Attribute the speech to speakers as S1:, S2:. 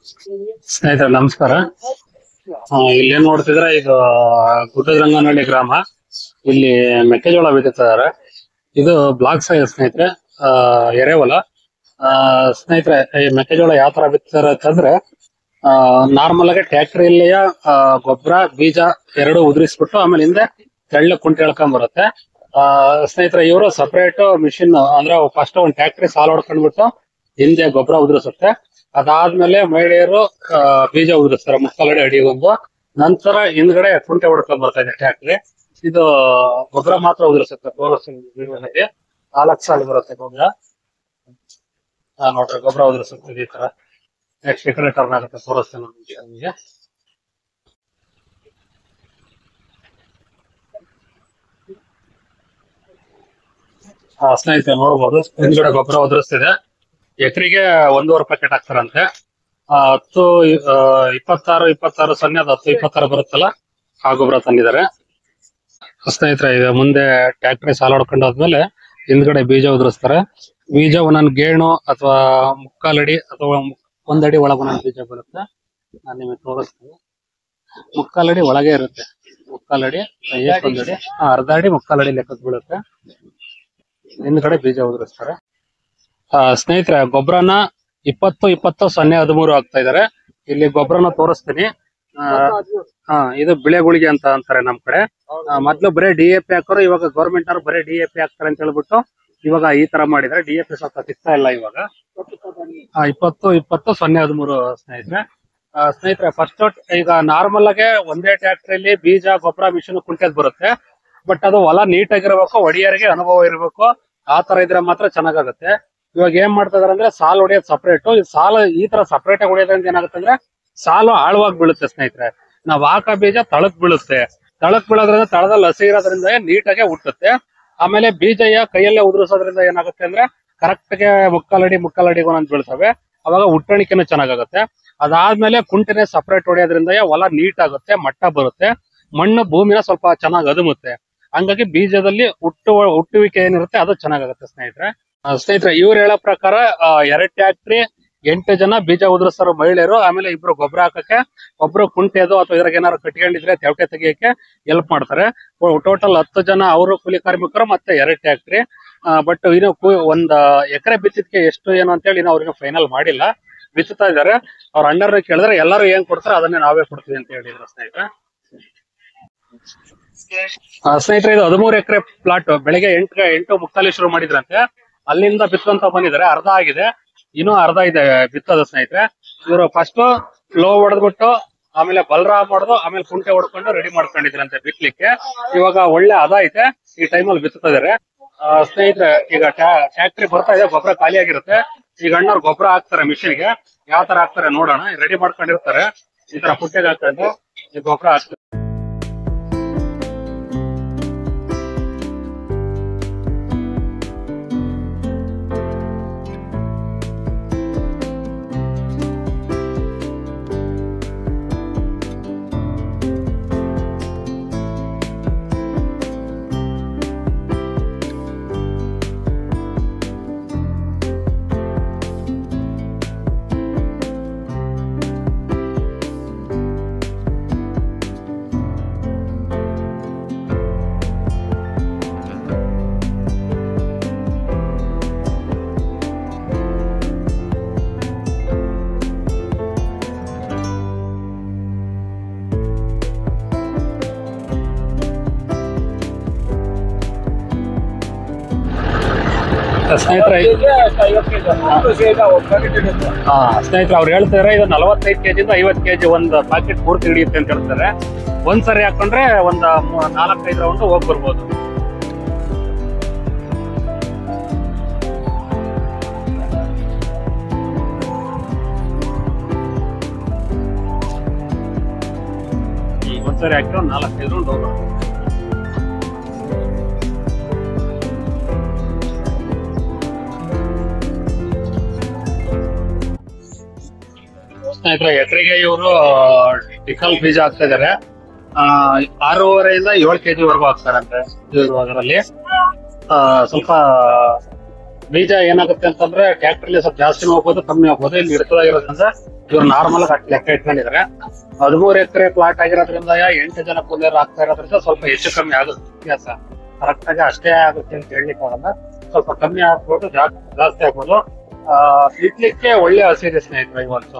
S1: ಸ್ನೇಹಿತರೆ ನಮಸ್ಕಾರ. ಇಲ್ಲಿ ಏನ್ ನೋಡ್ತಿದ್ರೆ ಇದು ಗುಡ್ಡರಂಗನಹಳ್ಳಿ ಗ್ರಾಮ. ಇಲ್ಲಿ ಮೆಕ್ಕೆಜೋಳ ಬಿತ್ತಿದ್ದಾರೆ. ಇದು ಬ್ಲಾಕ್ ಸೈಜ್ ಸ್ನೇಹಿತರೆ, ಎರೆಹೊಲ. ಸ್ನೇಹಿತರೆ, ಈ ಮೆಕ್ಕೆಜೋಳ ಯಾವ ತರ ಬಿತ್ತಿದ್ದಾರೆ ಅಂತಂದ್ರೆ, ನಾರ್ಮಲ್ ಆಗಿ ಟ್ಯಾಕ್ಟ್ರಿಯಲ್ಲಿಯ ಗೊಬ್ಬರ ಬೀಜ ಎರಡು ಉದುರಿಸ್ಬಿಟ್ಟು ಆಮೇಲೆ ಹಿಂದೆ ತೆಳ್ಳ ಕುಂಟೆ ಎಳ್ಕೊಂಡ್ ಬರುತ್ತೆ. ಸ್ನೇಹಿತರೆ, ಇವರು ಸಪರೇಟ್ ಮಿಷಿನ್ ಅಂದ್ರೆ ಫಸ್ಟ್ ಒಂದು ಟ್ಯಾಕ್ಟ್ರಿ ಸಾಲ ಹೊಡ್ಕೊಂಡ್ಬಿಟ್ಟು ಹಿಂದೆ ಗೊಬ್ಬರ ಉದುರಿಸುತ್ತೆ. ಅದಾದ್ಮೇಲೆ ಮಹಿಳೆಯರು ಬೀಜ ಉದುರಿಸ್ತಾರೆ ಮುಕ್ಕಾಲಡಿ ಅಡಿಗೊಂದು. ನಂತರ ಹಿಂದ್ಗಡೆ ಕುಂಟೆ ಹೊಡ್ಕೊಂಡ್ ಬರ್ತಾ ಇದೆ ಟ್ಯಾಕ್ಟ್ರಿ. ಇದು ಗೊಬ್ಬರ ಮಾತ್ರ ಉದುರಿಸುತ್ತೆ. 4 ಸಾಲ ಬರುತ್ತೆ ಗೊಬ್ಬರ. ನೋಡ್ರಿ, ಗೊಬ್ಬರ ಉದುರಿಸುತ್ತೆ ಈ ತರ. ನೆಕ್ಸ್ಟ್ ಈ ಕಡೆ ಟರ್ನ್ ಆಗುತ್ತೆ, ತೋರಿಸ್ತೇನೆ ನಿಮಗೆ. ಸ್ನೇಹಿತರೆ ನೋಡ್ಬೋದು, ಹಿಂದ್ಗಡೆ ಗೊಬ್ಬರ ಉದುರಿಸ್ತಿದೆ. ಎಕರೆಗೆ 1.5 ಪ್ಯಾಕೆಟ್ ಹಾಕ್ತಾರಂತೆ. 10 26 26 ಸೊನ್ನೆ 10 26 ಬರುತ್ತಲ್ಲ, ಆ ಗೊಬ್ಬರ ತಂದಿದ್ದಾರೆ. ಸ್ನೇಹಿತರೆ, ಈಗ ಮುಂದೆ ಟ್ಯಾಕ್ಟ್ರಿ ಸಾಲ ಹೊಡ್ಕೊಂಡಾದ್ಮೇಲೆ ಹಿಂದ್ಗಡೆ ಬೀಜ ಉದುರಿಸ್ತಾರೆ. ಬೀಜ ಒಂದೊಂದು ಗೇಣು ಅಥವಾ ಮುಕ್ಕಾಲಡಿ ಅಥವಾ 1 ಅಡಿ ಒಳಗೆ ಒಂದೊಂದು ಬೀಜ ಬರುತ್ತೆ. ನಾನು ನಿಮಗೆ ತೋರಿಸ್ತೀನಿ. ಮುಕ್ಕಾಲಡಿ ಒಳಗೆ ಇರುತ್ತೆ. ಮುಕ್ಕಾಲಡಿ 1 ಅಡಿ, ಅರ್ಧ ಅಡಿ ಮುಕ್ಕಾಲಡಿ ಲೆಕ್ಕಕ್ಕೆ ಬೀಳುತ್ತೆ. ಹಿಂದ್ಗಡೆ ಬೀಜ ಉದುರಿಸ್ತಾರೆ. ಸ್ನೇಹಿತರೆ, ಗೊಬ್ಬರನ 20 20 0 13 ಆಗ್ತಾ ಇದಾರೆ. ಇಲ್ಲಿ ಗೊಬ್ಬರನ ತೋರಿಸ್ತೀನಿ. ಇದು ಬಿಳೆಗುಳಿಗೆ ಅಂತ ಅಂತಾರೆ ನಮ್ ಕಡೆ. ಮೊದ್ಲು ಬರೀ DAP ಹಾಕೋರು, ಇವಾಗ ಗೌರ್ಮೆಂಟ್ ಅವರು ಬರೀ DAP ಹಾಕ್ತಾರೆ ಅಂತ ಹೇಳ್ಬಿಟ್ಟು ಇವಾಗ ಈ ತರ ಮಾಡಿದ್ರೆ. DAP ಸ್ವಲ್ಪ ಸಿಗ್ತಾ ಇಲ್ಲ ಇವಾಗ. 20 20 0 13 ಸ್ನೇಹಿತರೆ. ಸ್ನೇಹಿತರೆ, ಫಸ್ಟ್ ಈಗ ನಾರ್ಮಲ್ ಆಗಿ ಒಂದೇ ಟ್ಯಾಕ್ಟ್ರಿಯಲ್ಲಿ ಬೀಜ ಗೊಬ್ಬರ ಮಿಷನ್ ಕುಂಟೆದ್ ಬರುತ್ತೆ. ಬಟ್ ಅದು ಹೊಲ ನೀಟಾಗಿರ್ಬೇಕು, ಒಡೆಯರಿಗೆ ಅನುಭವ ಇರಬೇಕು. ಆ ತರ ಇದ್ರೆ ಮಾತ್ರ ಚೆನ್ನಾಗಾಗುತ್ತೆ. ಇವಾಗ ಏನ್ ಮಾಡ್ತಾ ಇದಾರೆ ಅಂದ್ರೆ, ಸಾಲು ಹೊಡೆಯೋದು ಸಪರೇಟ್. ಈ ಸಾಲು ಈ ತರ ಸಪರೇಟ್ ಆಗಿ ಹೊಡೆಯೋದ್ರಿಂದ ಏನಾಗುತ್ತೆ ಅಂದ್ರೆ, ಸಾಲು ಆಳವಾಗಿ ಬೀಳುತ್ತೆ ಸ್ನೇಹಿತರೆ. ನಾವ್ ಹಾಕೋ ಬೀಜ ತಳಕ್ ಬೀಳುತ್ತೆ. ತಳಕ್ ಬೀಳೋದ್ರಿಂದ ತಳದಲ್ಲಿ ಹಸಿ ಇರೋದ್ರಿಂದ ನೀಟಾಗೆ ಹುಟ್ಟುತ್ತೆ. ಆಮೇಲೆ ಬೀಜ ಕೈಯಲ್ಲೇ ಉದುರಿಸೋದ್ರಿಂದ ಏನಾಗುತ್ತೆ ಅಂದ್ರೆ, ಕರೆಕ್ಟ್ ಗೆ ಮುಕ್ಕಾಲಡಿಗೆ ಒಂದೊಂದು ಬೀಳ್ತವೆ. ಅವಾಗ ಹುಟ್ಟಣಿಕೆನೂ ಚೆನ್ನಾಗಾಗುತ್ತೆ. ಅದಾದ್ಮೇಲೆ ಕುಂಟೆನೆ ಸಪರೇಟ್ ಹೊಡೆಯೋದ್ರಿಂದ ಹೊಲ ನೀಟ್ ಆಗುತ್ತೆ, ಮಟ್ಟ ಬರುತ್ತೆ, ಮಣ್ಣು ಭೂಮಿನ ಸ್ವಲ್ಪ ಚೆನ್ನಾಗಿ ಅದುಮುತ್ತೆ. ಹಂಗಾಗಿ ಬೀಜದಲ್ಲಿ ಹುಟ್ಟುವಿಕೆ ಏನಿರುತ್ತೆ ಅದು ಚೆನ್ನಾಗಾಗುತ್ತೆ ಸ್ನೇಹಿತರೆ. ಇವ್ರು ಹೇಳೋ ಪ್ರಕಾರ 2 ಟ್ಯಾಕ್ಟ್ರಿ 8 ಜನ ಬೀಜ ಉದುರಿಸ್ತಾರ ಮಹಿಳೆಯರು. ಆಮೇಲೆ 2 ಗೊಬ್ಬರ ಹಾಕಕ್ಕೆ, ಒಬ್ರು ಕುಂಟೆದು ಅಥವಾ ಇದ್ರಾಗ ಏನಾದ್ರು ಕಟ್ಕೊಂಡಿದ್ರೆ ತೆವಟೆ ತೆಗಿಯಕ್ಕೆ ಹೆಲ್ಪ್ ಮಾಡ್ತಾರೆ. ಟೋಟಲ್ 10 ಜನ ಅವರು ಕೂಲಿ ಕಾರ್ಮಿಕರು, ಮತ್ತೆ 2 ಟ್ಯಾಕ್ಟ್ರಿ. ಬಟ್ ಇನ್ನು 1 ಎಕರೆ ಬಿತ್ತಿದ್ಕೆ ಎಷ್ಟು ಏನು ಅಂತೇಳಿ ಇನ್ನು ಅವ್ರಿಗೆ ಫೈನಲ್ ಮಾಡಿಲ್ಲ. ಬಿತ್ತುತ್ತಾ ಇದಾರೆ. ಅವ್ರ ಅಣ್ಣರ್ನ ಕೇಳಿದ್ರೆ ಎಲ್ಲರೂ ಏನ್ ಕೊಡ್ತಾರೆ ಅದನ್ನೇ ನಾವೇ ಕೊಡ್ತೀವಿ ಅಂತ ಹೇಳಿದ್ರು ಸ್ನೇಹಿತರೆ. ಸ್ನೇಹಿತರೆ, ಇದು 13 ಎಕರೆ ಪ್ಲಾಟ್. ಬೆಳಿಗ್ಗೆ 8 ಮುಕ್ಕಾಲಿ ಶುರು ಮಾಡಿದ್ರಂತೆ. ಅಲ್ಲಿಂದ ಬಿತ್ತಂತ ಬಂದಿದ್ದಾರೆ. ಅರ್ಧ ಆಗಿದೆ, ಇನ್ನೂ ಅರ್ಧ ಇದೆ ಬಿತ್ತದ ಸ್ನೇಹಿತರೆ. ಇವರು ಫಸ್ಟ್ ಲೋ ಹೊಡೆದ್ಬಿಟ್ಟು ಆಮೇಲೆ ಬಲರಾಮ್ ಹೊಡೆದು ಆಮೇಲೆ ಕುಂಟೆ ಹೊಡ್ಕೊಂಡು ರೆಡಿ ಮಾಡ್ಕೊಂಡಿದ್ರಂತೆ ಬಿತ್ತಲಿಕ್ಕೆ. ಇವಾಗ ಒಳ್ಳೆ ಅದ ಐತೆ. ಈ ಟೈಮಲ್ಲಿ ಬಿತ್ತುತ್ತಾ ಇದಾರೆ ಸ್ನೇಹಿತರೆ. ಈಗ ಟ್ಯಾಕ್ಟ್ರಿ ಬರ್ತಾ ಇದೆ, ಗೊಬ್ಬರ ಖಾಲಿ ಆಗಿರುತ್ತೆ. ಈಗ ಅಣ್ಣವ್ರು ಗೊಬ್ಬರ ಹಾಕ್ತಾರೆ ಮಿಷಿನ್ಗೆ. ಯಾವ ತರ ಹಾಕ್ತಾರೆ ನೋಡೋಣ. ರೆಡಿ ಮಾಡ್ಕೊಂಡಿರ್ತಾರೆ. ಈ ತರ ಪುಟ್ಟೆಗೆ ಹಾಕೊಂಡು ಈ ಗೊಬ್ಬರ ಹಾಕ್ತಾರೆ. ಸ್ನೇಹಿತರೆ, ಅವ್ರು ಹೇಳ್ತಾರೆ ಇದು 45 ಕೆಜಿಯಿಂದ 50 ಕೆಜಿ ಒಂದು ಪ್ಯಾಕೆಟ್ ಪೂರ್ತಿ ಹಿಡಿಯುತ್ತೆ ಅಂತ ಹೇಳ್ತಾರೆ. ಒಂದ್ಸರಿ ಹಾಕೊಂಡ್ರೆ ಒಂದು 4-5 ರೌಂಡ್ ಹೋಗಿ ಬರ್ಬೋದು. ಒಂದ್ಸರಿ ಹಾಕಿ 4-5 ರೌಂಡ್ ಹೋಗ್ಬೋದು. ಸ್ನೇಹಿತರೆ, ಎಕರೆಗೆ ಇವರು ಟಿಕಲ್ ಬೀಜ ಹಾಕ್ತಾ ಇದಾರೆ. 6.5 ಇಂದ 7 ಕೆಜಿ ವರೆಗೂ ಹಾಕ್ತಾರಂತೆ. ಅದರಲ್ಲಿ ಸ್ವಲ್ಪ ಬೀಜ ಏನಾಗುತ್ತೆ ಅಂತಂದ್ರೆ ಟ್ರ್ಯಾಕ್ಟರ್ಲಿ ಸ್ವಲ್ಪ ಜಾಸ್ತಿ ಹೋಗ್ಬೋದು ಕಮ್ಮಿ ಹೋಗ್ಬೋದು. ಇಲ್ಲಿ ಇರ್ತದಾಗಿರೋದ್ರಿಂದ ಇವ್ರು ನಾರ್ಮಲ್ ಆಗಿ ಲೆಕ್ಕ ಇಟ್ಕೊಂಡಿದ್ದಾರೆ. 13 ಎಕರೆ ಪ್ಲಾಟ್ ಆಗಿರೋದ್ರಿಂದ 8 ಜನ ಕೂಲಿಯರು ಆಗ್ತಾ ಇರೋದ್ರಿಂದ ಸ್ವಲ್ಪ ಹೆಚ್ಚು ಕಮ್ಮಿ ಆಗುತ್ತೆ ವ್ಯತ್ಯಾಸ. ಕರೆಕ್ಟ್ ಆಗಿ ಅಷ್ಟೇ ಆಗುತ್ತೆ ಅಂತ ಹೇಳಲಿಕ್ಕೆ ಆಗಲ್ಲ. ಸ್ವಲ್ಪ ಕಮ್ಮಿ ಆಗ್ಬೋದು, ಜಾಸ್ತಿ ಆಗ್ಬೋದು. ಇಡ್ಲಿಕ್ಕೆ ಒಳ್ಳೆ ಹಸಿರು ಸ್ನೇಹಿತರೆ ಇವತ್ತು.